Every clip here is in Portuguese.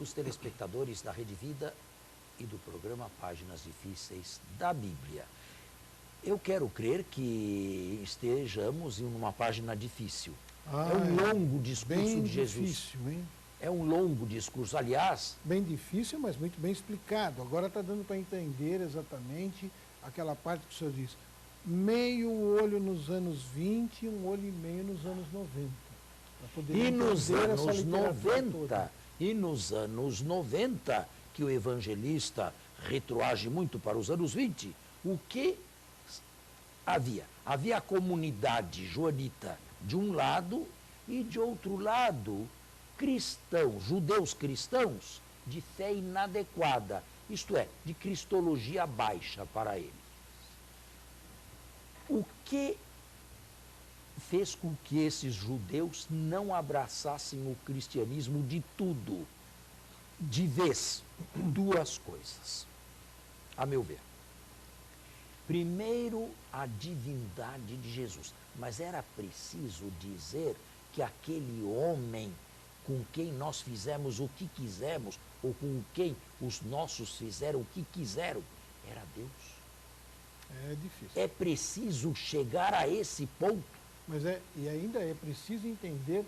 amigos telespectadores da Rede Vida e do programa Páginas Difíceis da Bíblia. Eu quero crer que estejamos em uma página difícil. É um longo discurso de Jesus. Bem difícil, hein? É um longo discurso, aliás... Bem difícil, mas muito bem explicado. Agora está dando para entender exatamente aquela parte que o senhor diz. Meio olho nos anos 20 e um olho e meio nos anos 90. E nos anos 90, e nos anos 90, que o evangelista retroage muito para os anos 20, o que havia? Havia a comunidade joanita de um lado e de outro lado cristãos, judeus cristãos de fé inadequada, isto é, de cristologia baixa para eles. O que fez com que esses judeus não abraçassem o cristianismo de tudo, de vez? Duas coisas, a meu ver. Primeiro, a divindade de Jesus, mas era preciso dizer que aquele homem com quem nós fizemos o que quisemos, ou com quem os nossos fizeram o que quiseram, era Deus. É difícil. É preciso chegar a esse ponto. Mas e ainda é preciso entender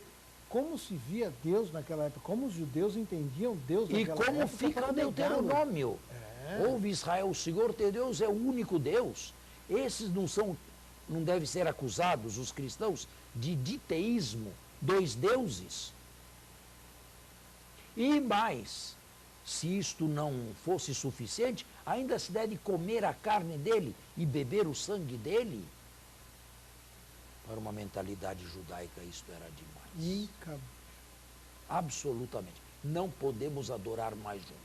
como se via Deus naquela época, como os judeus entendiam Deus naquela época. E como fica o Deuteronômio. Ouve Israel, o Senhor teu Deus é o único Deus. Esses não devem ser acusados, os cristãos, de diteísmo, dois deuses. E mais, se isto não fosse suficiente, ainda se deve comer a carne dele e beber o sangue dele. Para uma mentalidade judaica, isto era demais. Absolutamente. Não podemos adorar mais juntos.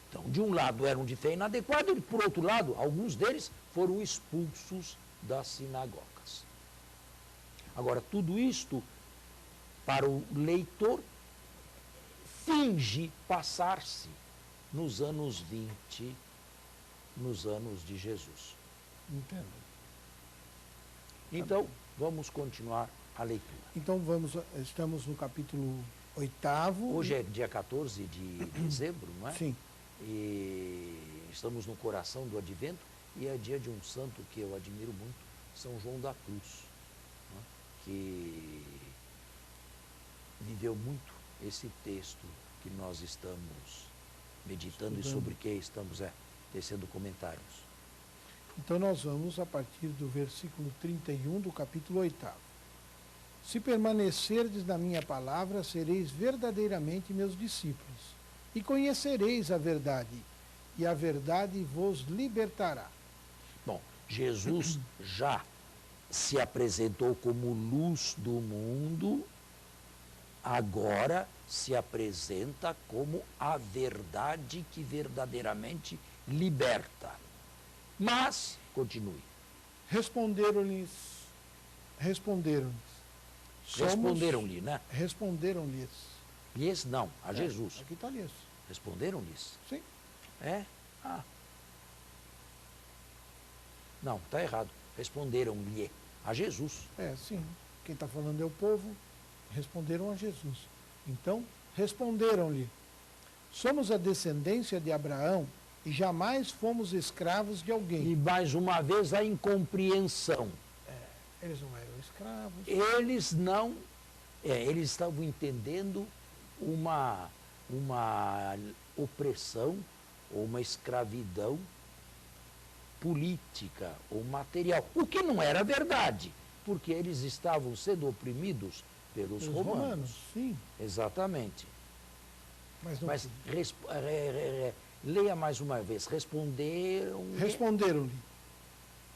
Então, de um lado eram de fé inadequada e, por outro lado, alguns deles foram expulsos das sinagogas. Agora, tudo isto, para o leitor, finge passar-se nos anos 20, nos anos de Jesus. Entendo. Então, vamos continuar a leitura. Então, estamos no capítulo 8º. Hoje é dia 14 de dezembro, não é? Sim. E estamos no coração do Advento e é dia de um santo que eu admiro muito, São João da Cruz, não é? Que viveu muito esse texto que nós estamos meditando e sobre que estamos tecendo comentários. Então nós vamos a partir do versículo 31 do capítulo 8º. Se permanecerdes na minha palavra, sereis verdadeiramente meus discípulos, e conhecereis a verdade, e a verdade vos libertará. Bom, Jesus já se apresentou como luz do mundo, agora se apresenta como a verdade que verdadeiramente liberta. Mas, continue. Responderam-lhe. Responderam-lhe, né? Responderam-lhes. Lhes não, a Jesus. Aqui está lhes. Responderam-lhes? Sim. É? Não, está errado. Responderam-lhe a Jesus. Sim. Quem está falando é o povo. Responderam a Jesus. Então, responderam-lhe. Somos a descendência de Abraão e jamais fomos escravos de alguém. E mais uma vez a incompreensão. Eles não eram escravos. Eles não. Eles estavam entendendo uma opressão ou uma escravidão política ou material. O que não era verdade, porque eles estavam sendo oprimidos pelos romanos. Sim. Exatamente. Mas leia mais uma vez. Responderam-lhe.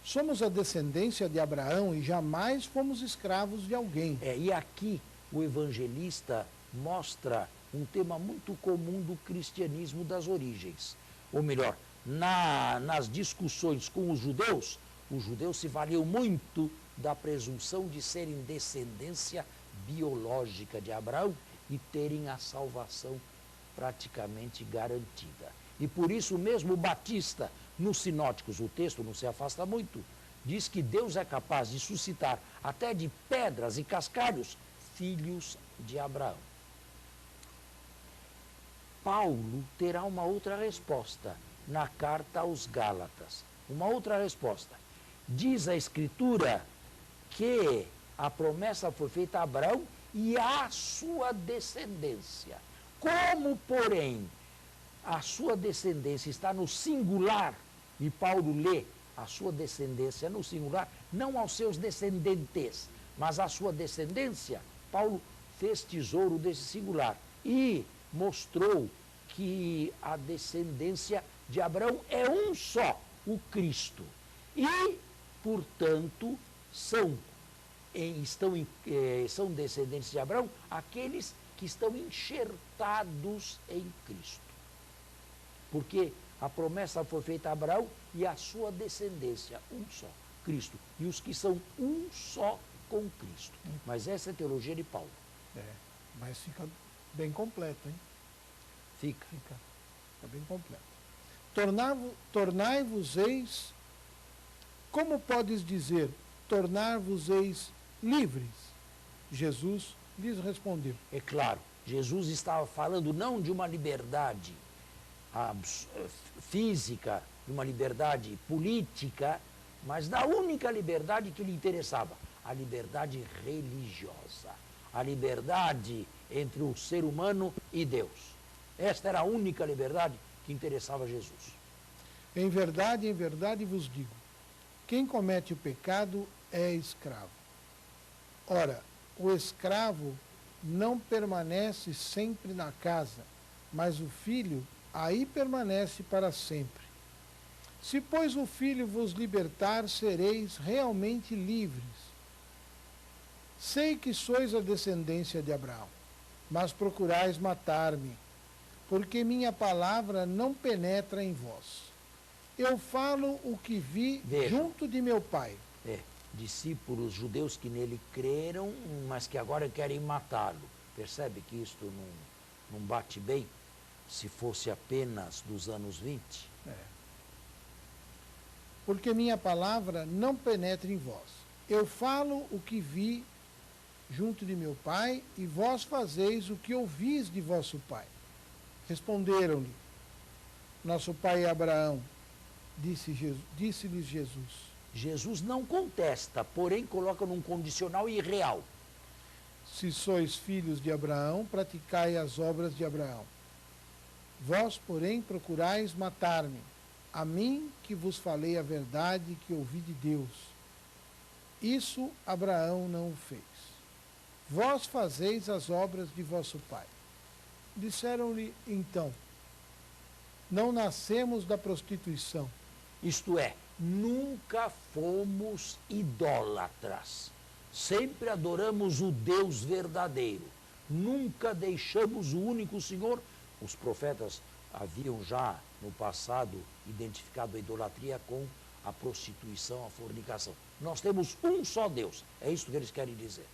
Somos a descendência de Abraão e jamais fomos escravos de alguém. E aqui o evangelista mostra um tema muito comum do cristianismo das origens. Ou melhor, nas discussões com os judeus se valiam muito da presunção de serem descendência biológica de Abraão e terem a salvação praticamente garantida. E por isso mesmo o Batista, nos sinóticos, o texto não se afasta muito, diz que Deus é capaz de suscitar até de pedras e cascalhos filhos de Abraão. Paulo terá uma outra resposta na carta aos Gálatas. Uma outra resposta. Diz a Escritura que a promessa foi feita a Abraão e à sua descendência. Como, porém, a sua descendência está no singular, e Paulo lê a sua descendência no singular, não aos seus descendentes, mas à sua descendência, Paulo fez tesouro desse singular e mostrou que a descendência de Abraão é um só, o Cristo. E, portanto, são descendentes de Abraão aqueles que estão enxertados em Cristo. Porque a promessa foi feita a Abraão e a sua descendência, um só, Cristo. E os que são um só com Cristo. Mas essa é a teologia de Paulo. Mas fica bem completo, hein? Fica bem completo. Tornai-vos-eis, como podes dizer, tornar-vos-eis livres? Jesus lhes respondeu. É claro, Jesus estava falando não de uma liberdade física, de uma liberdade política, mas da única liberdade que lhe interessava, a liberdade religiosa, a liberdade entre o ser humano e Deus. Esta era a única liberdade que interessava a Jesus. Em verdade vos digo, quem comete o pecado é escravo. Ora, o escravo não permanece sempre na casa, mas o filho aí permanece para sempre. Se, pois, o Filho vos libertar, sereis realmente livres. Sei que sois a descendência de Abraão, mas procurais matar-me, porque minha palavra não penetra em vós. Eu falo o que vi junto de meu Pai. Discípulos judeus que nele creram, mas que agora querem matá-lo. Percebe que isto não bate bem? Se fosse apenas dos anos 20. Porque minha palavra não penetra em vós. Eu falo o que vi junto de meu Pai, e vós fazeis o que ouvis de vosso pai. Responderam-lhe, nosso pai é Abraão. Disse-lhes Jesus. Jesus não contesta, porém coloca num condicional irreal. Se sois filhos de Abraão, praticai as obras de Abraão. Vós, porém, procurais matar-me, a mim que vos falei a verdade que ouvi de Deus. Isso Abraão não o fez. Vós fazeis as obras de vosso pai. Disseram-lhe então, não nascemos da prostituição. Isto é, nunca fomos idólatras. Sempre adoramos o Deus verdadeiro. Nunca deixamos o único Senhor. Os profetas haviam já no passado identificado a idolatria com a prostituição, a fornicação. Nós temos um só Deus. É isso que eles querem dizer.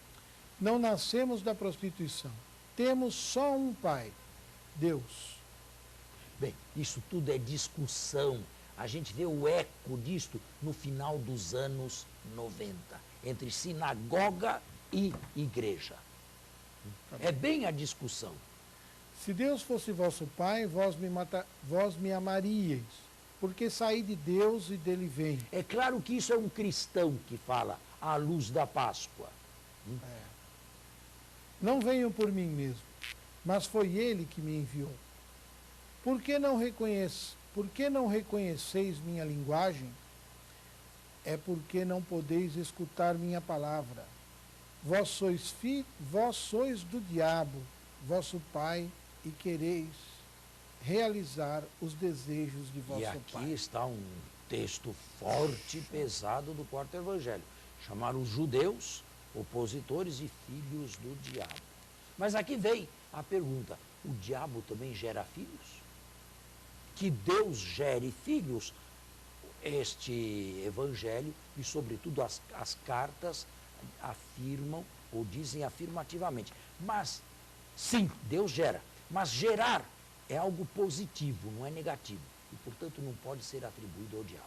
Não nascemos da prostituição. Temos só um Pai, Deus. Bem, isso tudo é discussão. A gente vê o eco disto no final dos anos 90, entre sinagoga e igreja. É bem a discussão. Se Deus fosse vosso Pai, vós me amaríeis, porque saí de Deus e dele venho. É claro que isso é um cristão que fala à luz da Páscoa. Não venho por mim mesmo, mas foi ele que me enviou. Por que não reconheceis minha linguagem? É porque não podeis escutar minha palavra. Vós sois do diabo, vosso pai, e quereis realizar os desejos de vosso pai. E aqui está um texto forte e pesado do quarto evangelho. Chamar os judeus opositores e filhos do diabo. Mas aqui vem a pergunta, o diabo também gera filhos? Que Deus gere filhos? Este evangelho e, sobretudo, as cartas afirmam ou dizem afirmativamente. Mas, sim, Deus gera. Mas gerar é algo positivo, não é negativo. E, portanto, não pode ser atribuído ao diabo.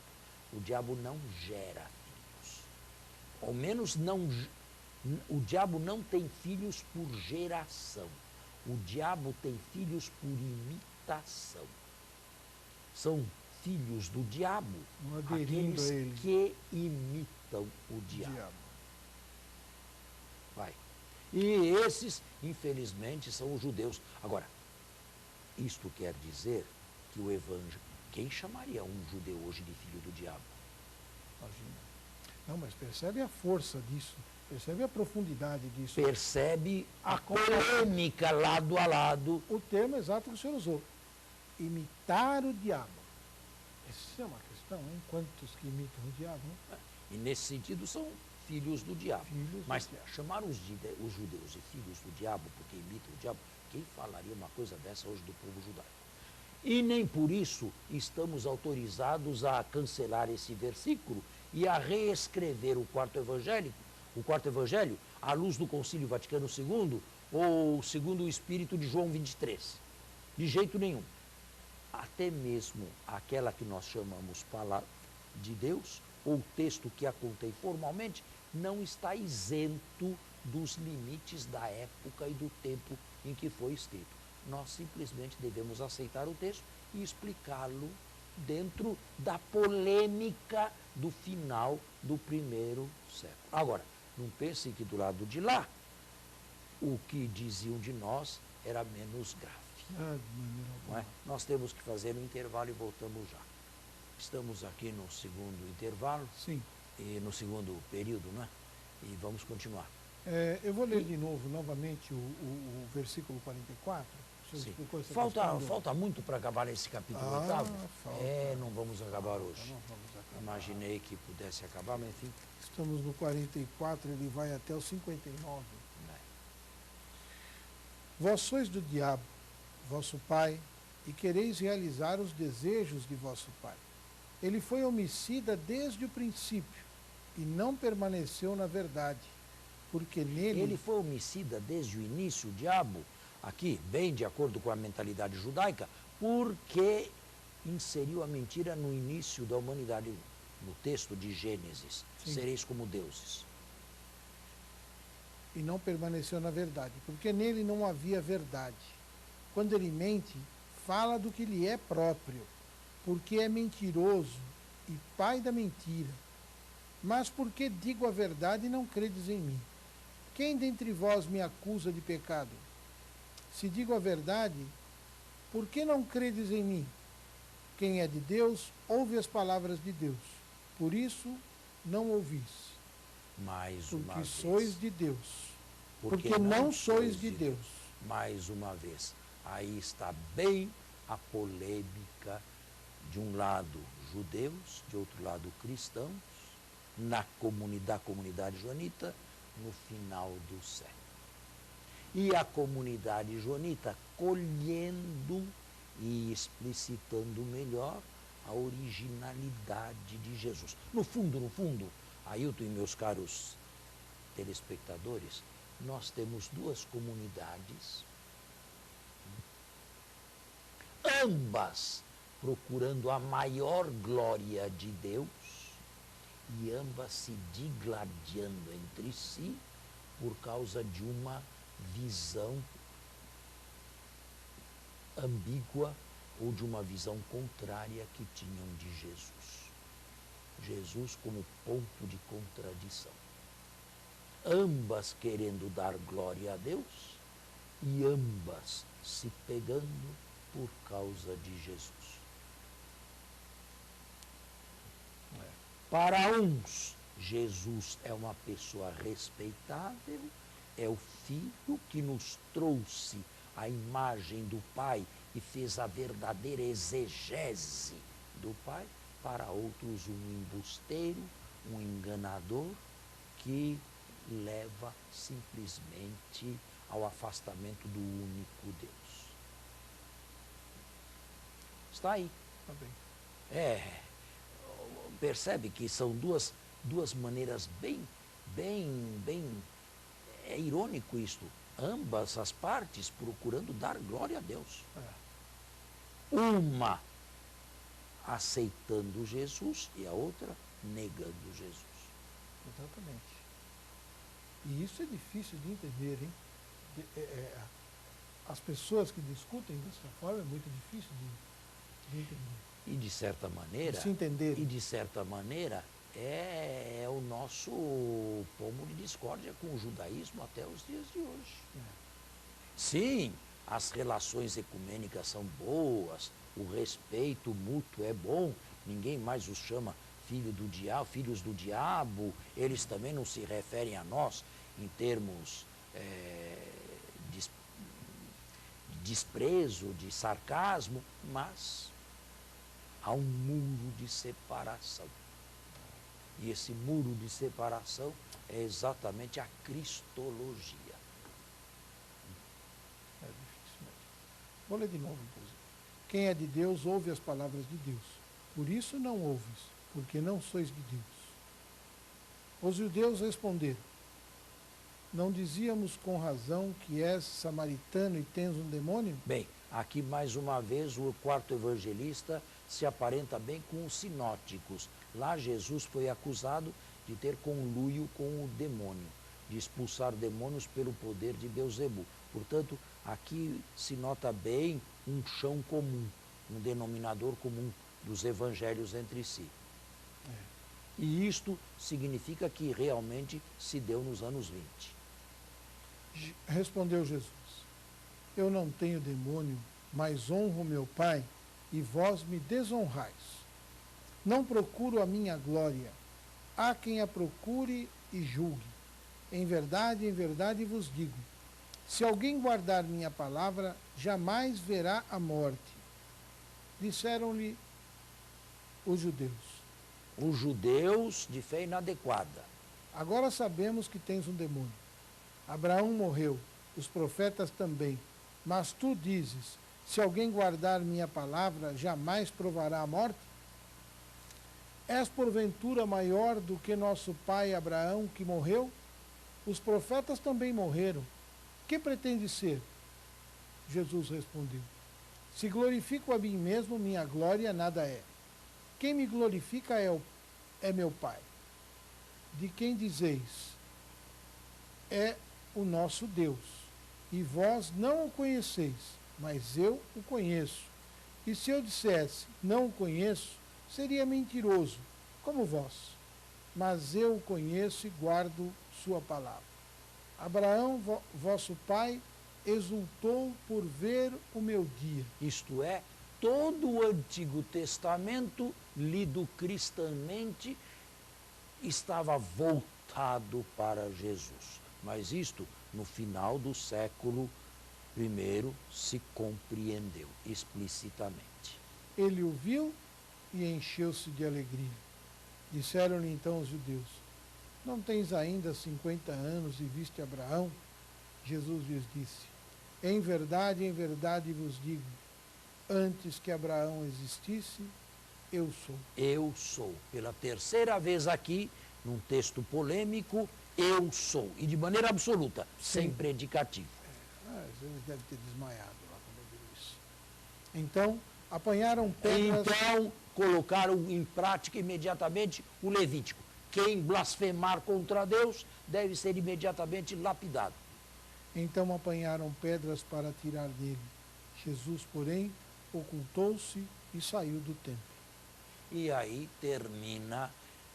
O diabo não gera filhos. Ao menos não. O diabo não tem filhos por geração. O diabo tem filhos por imitação. São filhos do diabo, Não aderindo aqueles a ele. que imitam o diabo. Vai. E esses, infelizmente, são os judeus. Agora, isto quer dizer que o evangelho... Quem chamaria um judeu hoje de filho do diabo? Imagina. Não, mas percebe a força disso, percebe a profundidade disso. Percebe a polêmica lado a lado. O termo exato que o senhor usou, imitar o diabo. Essa é uma questão, hein? Quantos que imitam o diabo? Né? E nesse sentido são filhos do diabo. Filhos Mas do diabo. chamar os judeus de filhos do diabo porque imitam o diabo, quem falaria uma coisa dessa hoje do povo judaico? E nem por isso estamos autorizados a cancelar esse versículo e a reescrever o quarto evangelho, à luz do Concílio Vaticano II ou segundo o espírito de João 23. De jeito nenhum. Até mesmo aquela que nós chamamos palavra de Deus, ou texto que a contém formalmente, não está isento dos limites da época e do tempo em que foi escrito. Nós simplesmente devemos aceitar o texto e explicá-lo dentro da polêmica do final do primeiro século. Agora, não pensem que do lado de lá, o que diziam de nós era menos grave. De maneira Não é? alguma. Nós temos que fazer um intervalo e voltamos já. Estamos aqui no segundo intervalo, Sim. e no segundo período, não é? E vamos continuar. Eu vou ler de novo, novamente, o versículo 44. O senhor Sim. explicou essa questão do- Falta muito para acabar esse capítulo Ah, oitavo? falta. Não vamos acabar hoje. Então não vamos acabar. Imaginei que pudesse acabar, mas enfim. Estamos no 44, ele vai até o 59. Né? Vós sois do diabo, vosso pai, e quereis realizar os desejos de vosso pai. Ele foi homicida desde o princípio e não permaneceu na verdade, porque nele... Ele foi homicida desde o início, o diabo, aqui, bem de acordo com a mentalidade judaica, porque inseriu a mentira no início da humanidade, no texto de Gênesis. Sim. Sereis como deuses. E não permaneceu na verdade, porque nele não havia verdade. Quando ele mente, fala do que lhe é próprio, porque é mentiroso e pai da mentira. Mas porque digo a verdade e não credes em mim? Quem dentre vós me acusa de pecado? Se digo a verdade, por que não credes em mim? Quem é de Deus, ouve as palavras de Deus. Por isso, não ouvis, Mais uma porque vez. sois de Deus. Porque não sois de Deus. Mais uma vez. Aí está bem a polêmica, de um lado judeus, de outro lado cristãos, da comunidade joanita, no final do século. E a comunidade joanita colhendo e explicitando melhor a originalidade de Jesus. No fundo, Ailton e meus caros telespectadores, nós temos duas comunidades, ambas procurando a maior glória de Deus e ambas se digladiando entre si por causa de uma visão ambígua ou de uma visão contrária que tinham de Jesus. Jesus como ponto de contradição. Ambas querendo dar glória a Deus e ambas se pegando por causa de Jesus. Para uns, Jesus é uma pessoa respeitável, é o Filho que nos trouxe a imagem do Pai e fez a verdadeira exegese do Pai. Para outros, um embusteiro, um enganador que leva simplesmente ao afastamento do único Deus. Está aí. Tá bem. Percebe que são duas maneiras bem, é irônico isto, ambas as partes procurando dar glória a Deus. Uma aceitando Jesus e a outra negando Jesus. Exatamente. E isso é difícil de entender, hein? as pessoas que discutem dessa forma é muito difícil de entender. E de certa maneira, De se entender. e de certa maneira é o nosso pomo de discórdia com o judaísmo até os dias de hoje. Sim, as relações ecumênicas são boas, o respeito mútuo é bom, ninguém mais os chama filhos do diabo, eles também não se referem a nós em termos de desprezo, de sarcasmo, mas há um muro de separação. E esse muro de separação é exatamente a cristologia. É difícil mesmo. Vou ler de novo, inclusive. Quem é de Deus ouve as palavras de Deus. Por isso não ouves, porque não sois de Deus. Os judeus responderam: não dizíamos com razão que és samaritano e tens um demônio? Bem, aqui mais uma vez o quarto evangelista se aparenta bem com os sinóticos. Lá Jesus foi acusado de ter conluio com o demônio, de expulsar demônios pelo poder de Beelzebu. Portanto, aqui se nota bem um chão comum, um denominador comum dos evangelhos entre si. E isto significa que realmente se deu nos anos 20. Respondeu Jesus: eu não tenho demônio, mas honro meu Pai, e vós me desonrais. Não procuro a minha glória. Há quem a procure e julgue. Em verdade vos digo, se alguém guardar minha palavra, jamais verá a morte. Disseram-lhe os judeus: Os judeus de fé inadequada. agora sabemos que tens um demônio. Abraão morreu, os profetas também. Mas tu dizes, se alguém guardar minha palavra, jamais provará a morte? És porventura maior do que nosso pai Abraão, que morreu? Os profetas também morreram. Que pretende ser? Jesus respondeu: se glorifico a mim mesmo, minha glória nada é. Quem me glorifica é meu Pai. De quem dizeis, é o nosso Deus. E vós não o conheceis, mas eu o conheço. E se eu dissesse, não o conheço, seria mentiroso, como vós. Mas eu o conheço e guardo sua palavra. Abraão, vosso pai, exultou por ver o meu dia. Isto é, todo o Antigo Testamento, lido cristãmente, estava voltado para Jesus. Mas isto, no final do século I, se compreendeu explicitamente. Ele o viu e encheu-se de alegria. Disseram-lhe então os judeus: não tens ainda 50 anos e viste Abraão? Jesus lhes disse: em verdade vos digo, antes que Abraão existisse, eu sou. Eu sou. Pela terceira vez aqui, num texto polêmico, eu sou. E de maneira absoluta, sem predicativo. Eles devem ter desmaiado lá quando ouviram isso. Então, apanharam pedras... Então, colocaram em prática imediatamente o Levítico. Quem blasfemar contra Deus deve ser imediatamente lapidado. Então apanharam pedras para tirar dele. Jesus, porém, ocultou-se e saiu do templo. E aí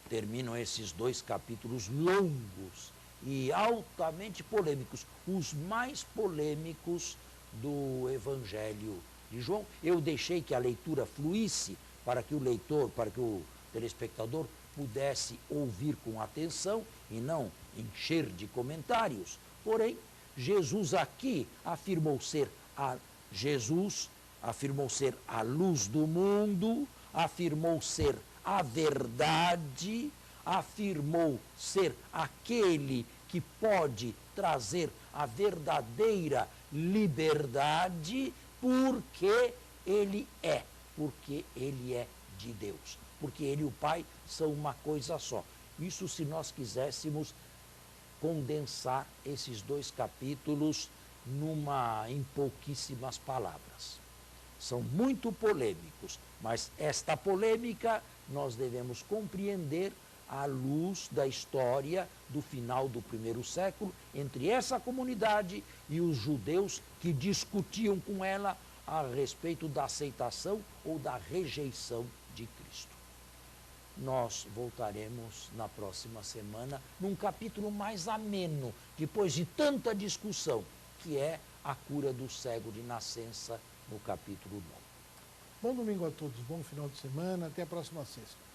terminam esses dois capítulos longos e altamente polêmicos, os mais polêmicos do Evangelho de João. Eu deixei que a leitura fluísse para que o leitor, para que o telespectador pudesse ouvir com atenção e não encher de comentários. Porém, Jesus aqui afirmou ser a luz do mundo, afirmou ser a verdade, afirmou ser aquele que pode trazer a verdadeira liberdade, porque ele é de Deus, porque ele e o Pai são uma coisa só. Isso se nós quiséssemos condensar esses dois capítulos em pouquíssimas palavras. São muito polêmicos, mas esta polêmica nós devemos compreender à luz da história do final do primeiro século, entre essa comunidade e os judeus que discutiam com ela a respeito da aceitação ou da rejeição de Cristo. Nós voltaremos na próxima semana num capítulo mais ameno, depois de tanta discussão, que é a cura do cego de nascença, no capítulo 9. Bom domingo a todos, bom final de semana, até a próxima sexta.